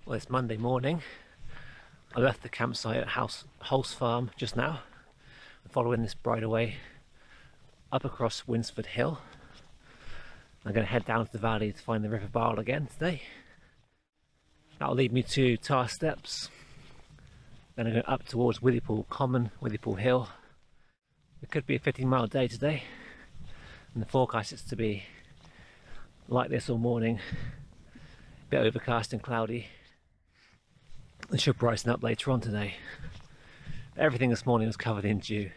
Well, it's Monday morning. I left the campsite at Halse Farm just now. I'm following this bridleway up across Winsford Hill. I'm going to head down to the valley to find the River Barle again today. That'll lead me to Tarr Steps. Then I'm going up towards Withypool Common, Withypool Hill. It could be a 15-mile day today, and the forecast is to be like this all morning. A bit overcast and cloudy. It should brighten up later on today. Everything this morning was covered in dew.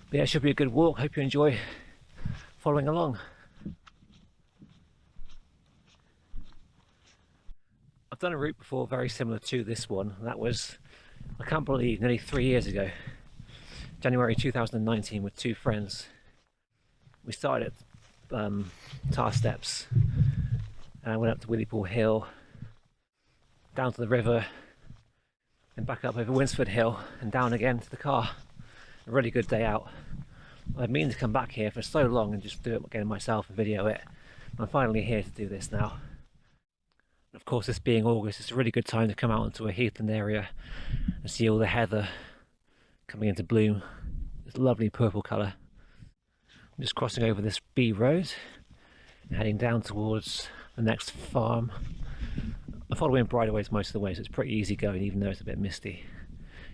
But yeah, it should be a good walk. Hope you enjoy following along. I've done a route before very similar to this one. That was, I can't believe, nearly 3 years ago. January 2019 with two friends. We started at Tarr Steps and I went up to Withypool Hill, down to the river, and back up over Winsford Hill and down again to the car. A really good day out. I've been to come back here for so long and just do it again myself and video it. I'm finally here to do this now. Of course, this being August, it's a really good time to come out into a heathland area and see all the heather coming into bloom. It's a lovely purple colour. I'm just crossing over this B road and heading down towards the next farm. I'm following bridleways most of the way, so it's pretty easy going even though it's a bit misty.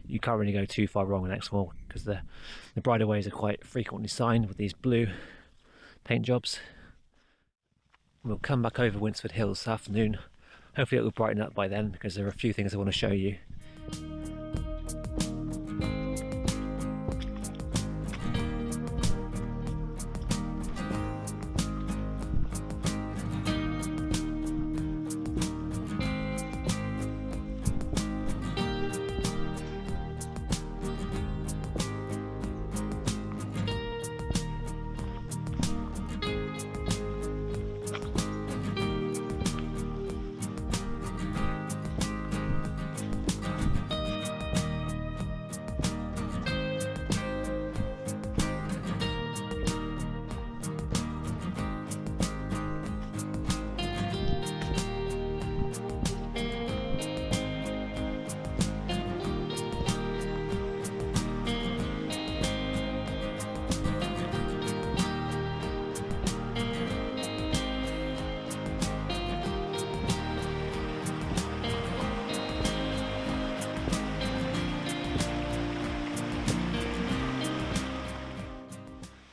You can't really go too far wrong in Exmoor because the bridleways are quite frequently signed with these blue paint jobs. We'll come back over Winsford Hill this afternoon. Hopefully it will brighten up by then because there are a few things I want to show you.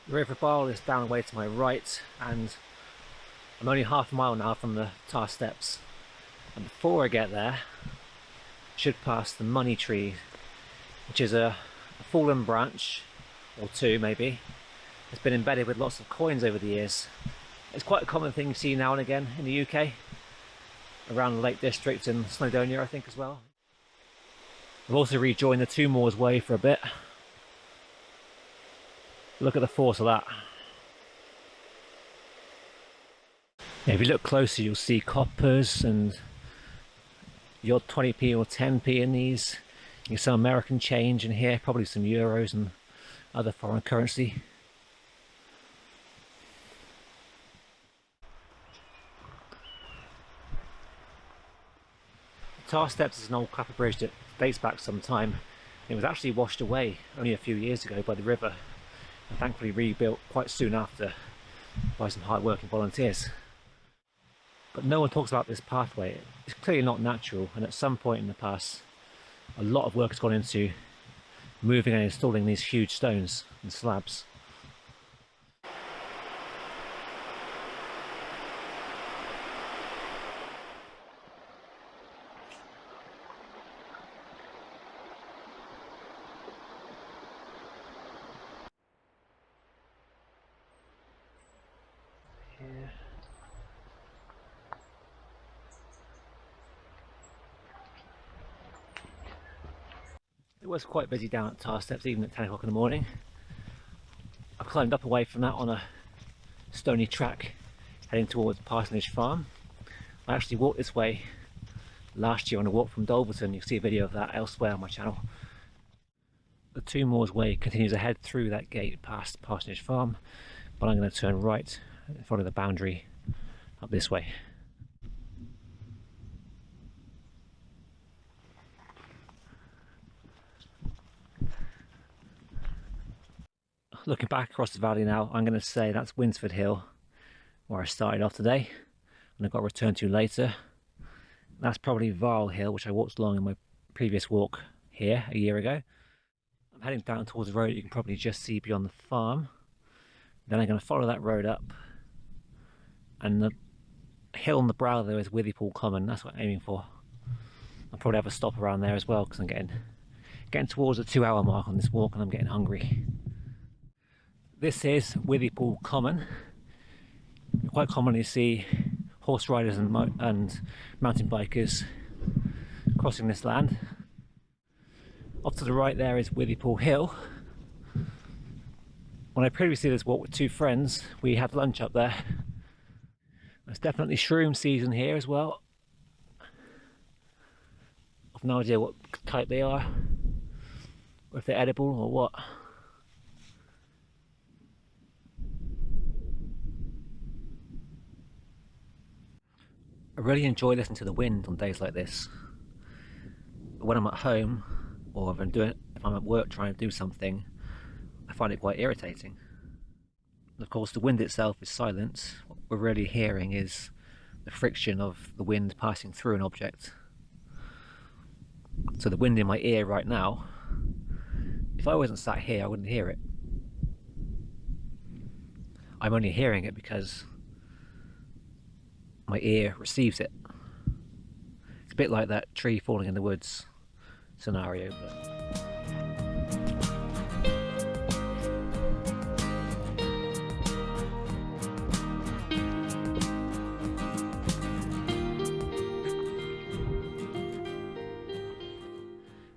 The River Barle is down away to my right, and I'm only half a mile now from the Tarr Steps. And before I get there, I should pass the money tree, which is a fallen branch, or two maybe. It's been embedded with lots of coins over the years. It's quite a common thing you see now and again in the UK, around the Lake District and Snowdonia I think as well. I've also rejoined the Two Moors Way for a bit. Look at the force of that. Yeah, if you look closer you'll see coppers and the odd 20p or 10p in these. You get some American change in here, probably some euros and other foreign currency. Tarr Steps is an old clapper bridge that dates back some time. It was actually washed away only a few years ago by the river, and thankfully rebuilt quite soon after by some hard-working volunteers. But no one talks about this pathway. It's clearly not natural, and at some point in the past a lot of work has gone into moving and installing these huge stones and slabs. It was quite busy down at Tarr Steps even at 10 o'clock in the morning. I climbed up away from that on a stony track heading towards Parsonage Farm. I actually walked this way last year on a walk from Dolverton. You can see a video of that elsewhere on my channel. The Two Moors Way continues ahead through that gate past Parsonage Farm, but I'm going to turn right and follow the boundary up this way. Looking back across the valley now, I'm going to say that's Winsford Hill, where I started off today, and I got returned to later. That's probably Barle Hill, which I walked along in my previous walk here a year ago. I'm heading down towards the road you can probably just see beyond the farm. Then I'm going to follow that road up, and the hill on the brow there is Withypool Common. That's what I'm aiming for. I'll probably have a stop around there as well because I'm getting towards the 2-hour mark on this walk and I'm getting hungry. This is Withypool Common. You quite commonly see horse riders and mountain bikers crossing this land. Off to the right there is Withypool Hill. When I previously did this walk with two friends, we had lunch up there. There's definitely shroom season here as well. I've no idea what type they are, or if they're edible or what. I really enjoy listening to the wind on days like this. But when I'm at home, or if I'm at work trying to do something, I find it quite irritating. Of course, the wind itself is silent. What we're really hearing is the friction of the wind passing through an object. So the wind in my ear right now, if I wasn't sat here, I wouldn't hear it. I'm only hearing it because my ear receives it. It's a bit like that tree falling in the woods scenario.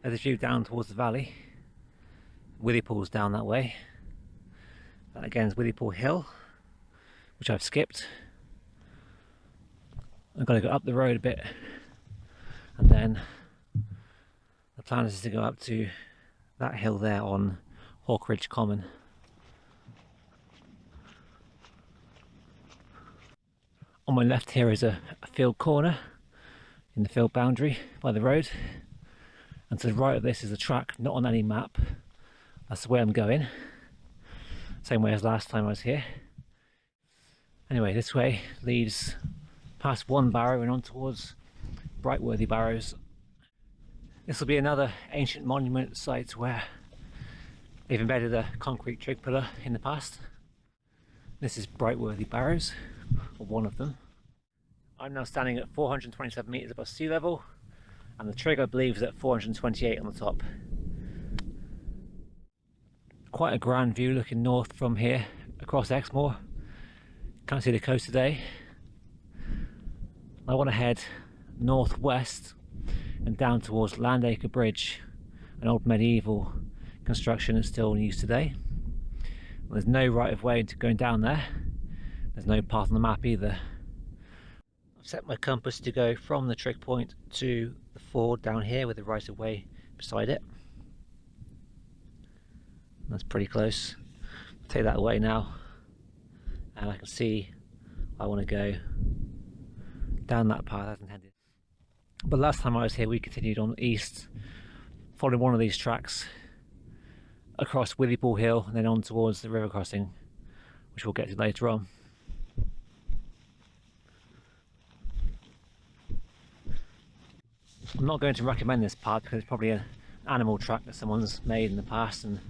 There's a view down towards the valley. Withypool's down that way. That again is Withypool Hill, which I've skipped. I've got to go up the road a bit, and then the plan is to go up to that hill there on Haugen Common. On my left here is a field corner in the field boundary by the road. And to the right of this is a track not on any map. That's the way I'm going. Same way as last time I was here. Anyway, this way leads past one barrow and on towards Brightworthy Barrows. This will be another ancient monument site where they've embedded a concrete trig pillar in the past. This is Brightworthy Barrows, or one of them. I'm now standing at 427 metres above sea level, and the trig I believe is at 428 on the top. Quite a grand view looking north from here across Exmoor. Can't see the coast today. I want to head northwest and down towards Landacre Bridge, an old medieval construction that's still in use today. There's no right of way to going down there. There's no path on the map either. I've set my compass to go from the trig point to the ford down here with the right of way beside it. That's pretty close. Take that away now, and I can see I want to go down that path as intended. But last time I was here we continued on east, following one of these tracks across Withypool Hill and then on towards the river crossing, which we'll get to later on. I'm not going to recommend this path because it's probably an animal track that someone's made in the past, and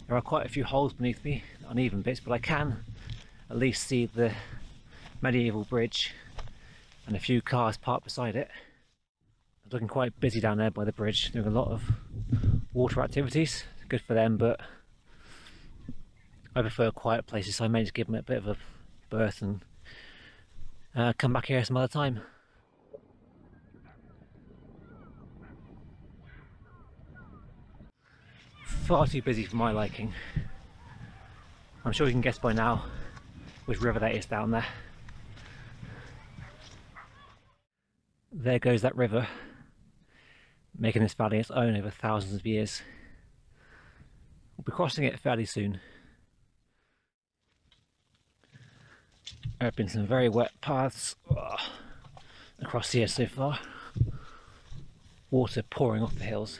there are quite a few holes beneath me, uneven bits, but I can at least see the medieval bridge and a few cars parked beside it. It's looking quite busy down there by the bridge, doing a lot of water activities. Good for them, but I prefer quiet places, so I may just give them a bit of a berth and come back here some other time. Far too busy for my liking. I'm sure you can guess by now which river that is down there. There goes that river, making this valley its own over thousands of years. We'll be crossing it fairly soon. There have been some very wet paths across here so far. Water pouring off the hills.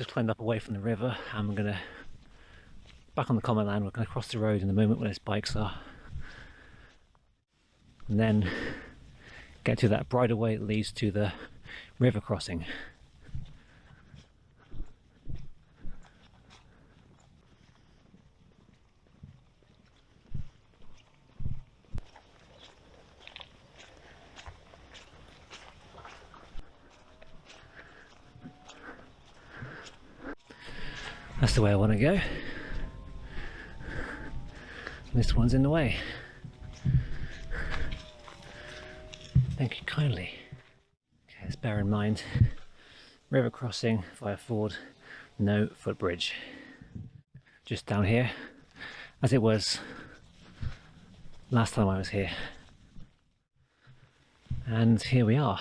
just climbed up away from the river, and we're gonna back on the common land. We're gonna cross the road in the moment where those bikes are, and then get to that bridleway that leads to the river crossing. That's the way I want to go. This one's in the way. Thank you kindly. Okay, let's bear in mind, river crossing via ford, no footbridge. Just down here, as it was last time I was here. And here we are.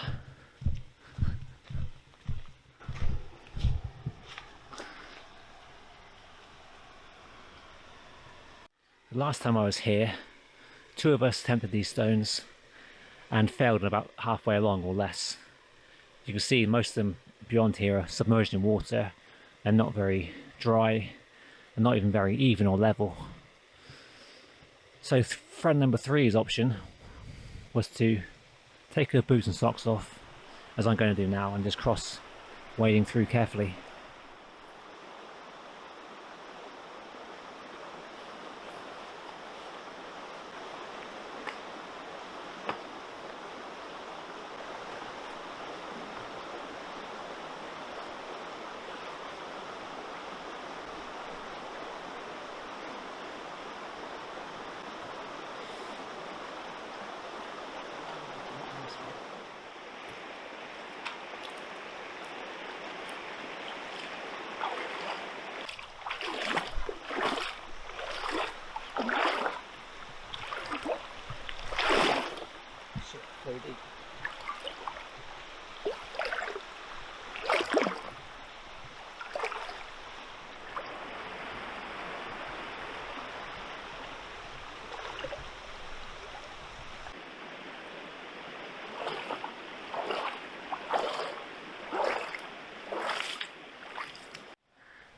The last time I was here, two of us attempted these stones and failed about halfway along or less. You can see most of them beyond here are submerged in water and not very dry and not even very even or level. So friend number three's option was to take her boots and socks off, as I'm going to do now, and just cross, wading through carefully.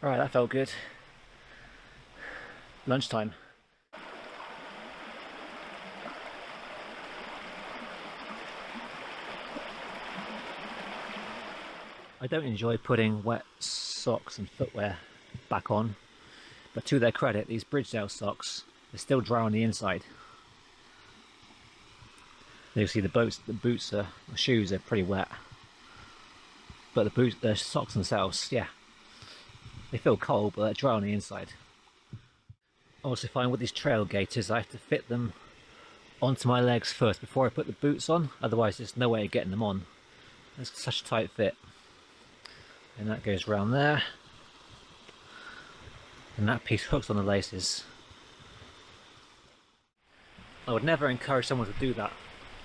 Right, that felt good. Lunchtime. I don't enjoy putting wet socks and footwear back on, but to their credit, these Bridgedale socks are still dry on the inside. You see the shoes are pretty wet, but the socks themselves, yeah, they feel cold, but they're dry on the inside. I also find with these trail gaiters, I have to fit them onto my legs first before I put the boots on, otherwise there's no way of getting them on. It's such a tight fit. And that goes round there, and that piece hooks on the laces. I would never encourage someone to do that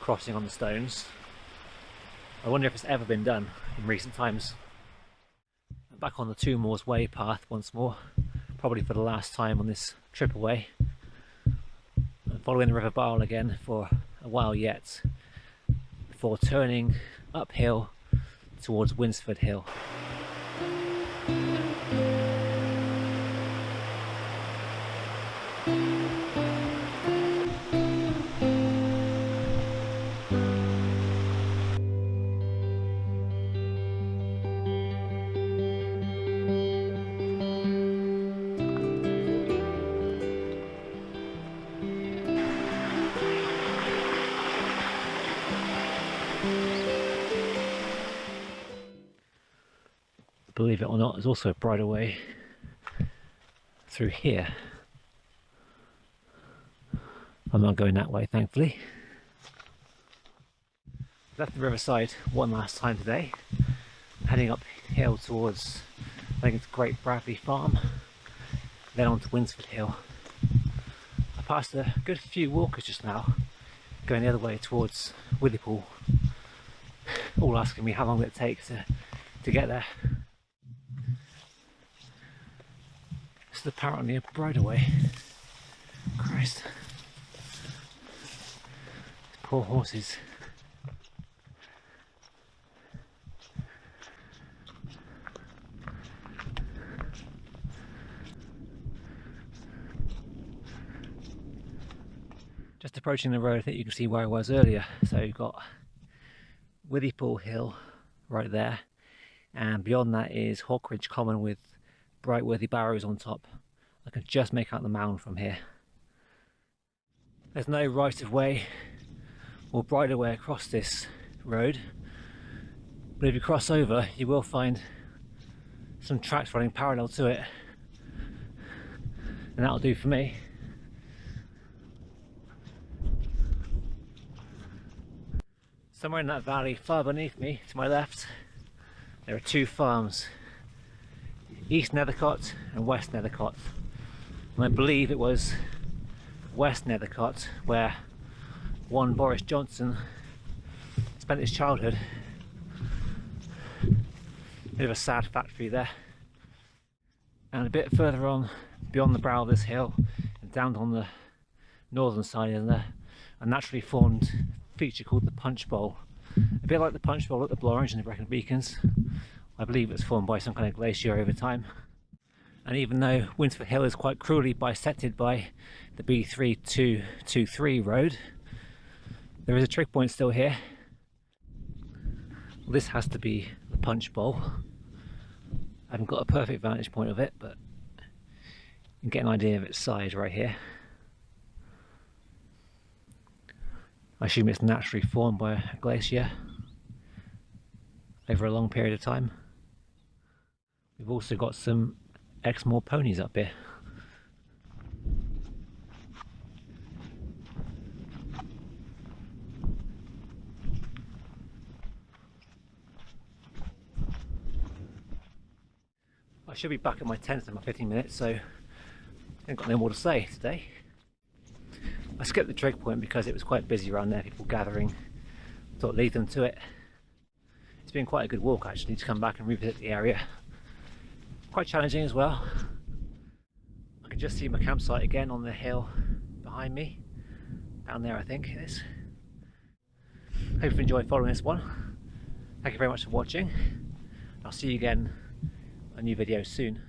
crossing on the stones. I wonder if it's ever been done in recent times. Back on the Two Moors Way path once more, probably for the last time on this trip away. I'm following the River Barle again for a while yet, before turning uphill towards Winsford Hill. Believe it or not, there's also a bridleway through here. I'm not going that way, thankfully. Left the riverside one last time today, heading uphill towards, I think it's Great Bradley Farm, then on to Winsford Hill. I passed a good few walkers just now, going the other way towards Withypool, all asking me how long it takes to get there. This is apparently a bridleway. Christ. These poor horses. Just approaching the road, I think you can see where I was earlier. So you've got Withypool Hill right there, and beyond that is Withypool Common with bright worthy barrows on top. I can just make out the mound from here. There's no right of way or bridleway across this road, but if you cross over you will find some tracks running parallel to it, and that'll do for me. Somewhere in that valley far beneath me to my left there are two farms, East Nethercott and West Nethercott, and I believe it was West Nethercott where one Boris Johnson spent his childhood. Bit of a sad factory there. And a bit further on, beyond the brow of this hill, and down on the northern side is there a naturally formed feature called the Punch Bowl. A bit like the Punch Bowl at the Blorenge and the Brecon Beacons. I believe it's formed by some kind of glacier over time. And even though Winsford Hill is quite cruelly bisected by the B3223 road, there is a trig point still here. Well, this has to be the Punch Bowl. I haven't got a perfect vantage point of it, but you can get an idea of its size right here. I assume it's naturally formed by a glacier over a long period of time. We've also got some Exmoor ponies up here. I should be back at my tent in my 15 minutes, so I ain't got no more to say today. I skipped the trig point because it was quite busy around there, people gathering. Thought I'd lead them to it. It's been quite a good walk actually to come back and revisit the area. Quite challenging as well. I can just see my campsite again on the hill behind me. Down there I think it is. Hope you enjoyed following this one. Thank you very much for watching. I'll see you again on a new video soon.